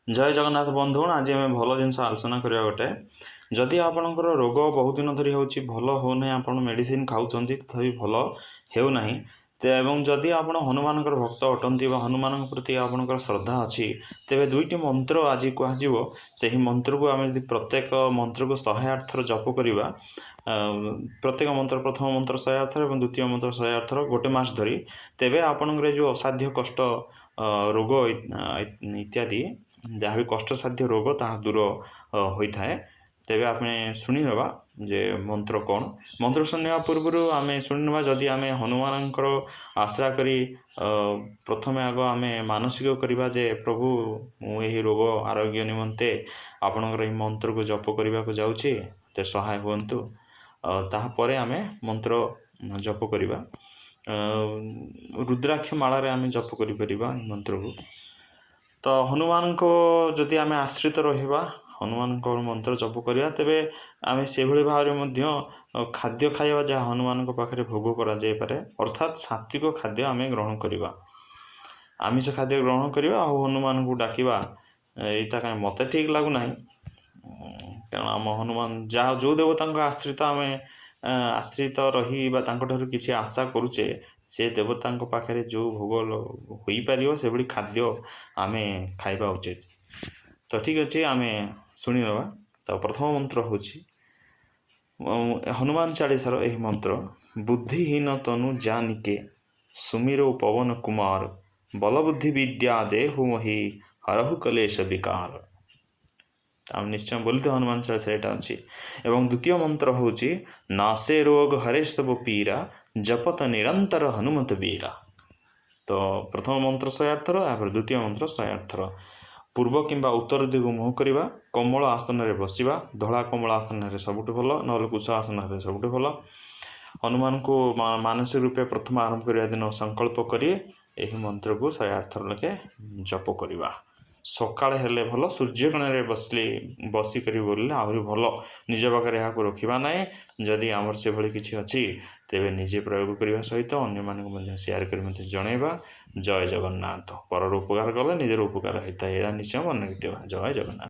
जय जगन्नाथ बंधु आज आम भल जिन आलोचना करवा गोटे जदि आपणकर रोग बहुत दिन धरी हो भल होना आप मेडिसिन खाऊँ तथापि भल होना एवं जदि आप हनुमान भक्त अटंती हनुमान प्रति आपणकर श्रद्धा अच्छी तेरे दुईटी मंत्र आज कह से मंत्र को आम प्रत्येक मंत्र को 108 थर जप करवा प्रत्येक मंत्र प्रथम मंत्र 108 थर और द्वितीय मंत्र 108 थर गोटे मास धरी तेरे आपणकर जो असाध्य कष्ट रोग इत्यादि जहाँ भी कष्टसाध्य रोग ता दूर होता है तेरे आप शुणी ना जे मंत्र कौन मंत्र शुणा पूर्व आम शुणी ना जदि आम हनुमान आश्रा करी प्रथम आग आम मानसिक करवा जे प्रभु मुझे रोग आरोग्य निमंते आपणकर मंत्र को जप करने को जाऊँगी ते सहाय हूँ तापर आम मंत्र जप करवा रुद्राक्ष मालार आम जप कर मंत्र को तो हनुमान को जदि आम आश्रित रहा हनुमान को मंत्र जप करवा तेरे आम से भाव में खाद्य खाଇବା जहाँ हनुमान पाखे भोग कर अर्थात सात्विक खाद्य आम ग्रहण करवा आमिष खाद्य ग्रहण करवा हनुमान को डाकवा यहाँ कहीं मत ठीक लगुना कारण आम हनुमान जहाँ जो देवता आश्रित आम आश्रित रही किसी आशा करुचे से देवता पाखे जो भोग हो पार से भाई खाद्य आम खाଇବା उचित तो ठीक अच्छे आम शुणी ना तो प्रथम मंत्र हूँ हनुमान चालीसार यही मंत्र बुद्धिहीन तनु जानिके सुमिरो पवन कुमार बल बुद्धि विद्या देहु मही हरहु कलेश विकार आम निश्चय बोलते हनुमान चालीसा यहाँ अच्छी एवं द्वितीय मंत्र हूँ नासे रोग हरे सब पीरा जपत निरंतर हनुमत वीरा तो प्रथम मंत्र 108 थर या द्वितीय मंत्र 108 थर पूर्व किंबा उत्तर दिग मुह करवा कमल आसन में बसवा धला कमल आसन में सबुठ भल ना कुश आसन में सबुठ भल हनुमान को मानसिक रूपे प्रथम आरंभ करने दिन संकल्प करी यही मंत्र को 108 थर लेखे जप करवा सकाଳେ हेले भल सूर्यकोण बसले बसिक बोलले आहरी भल निज पाखे यहाँ रखा ना जदि आमर से भाई किसी अच्छी तेरे निजे प्रयोग करने सहित अन्य सेयार कर जनइबा जय जगन्नाथ पर उपकार कले निजर उपकार होता है निश्चय मन जय जगन्नाथ।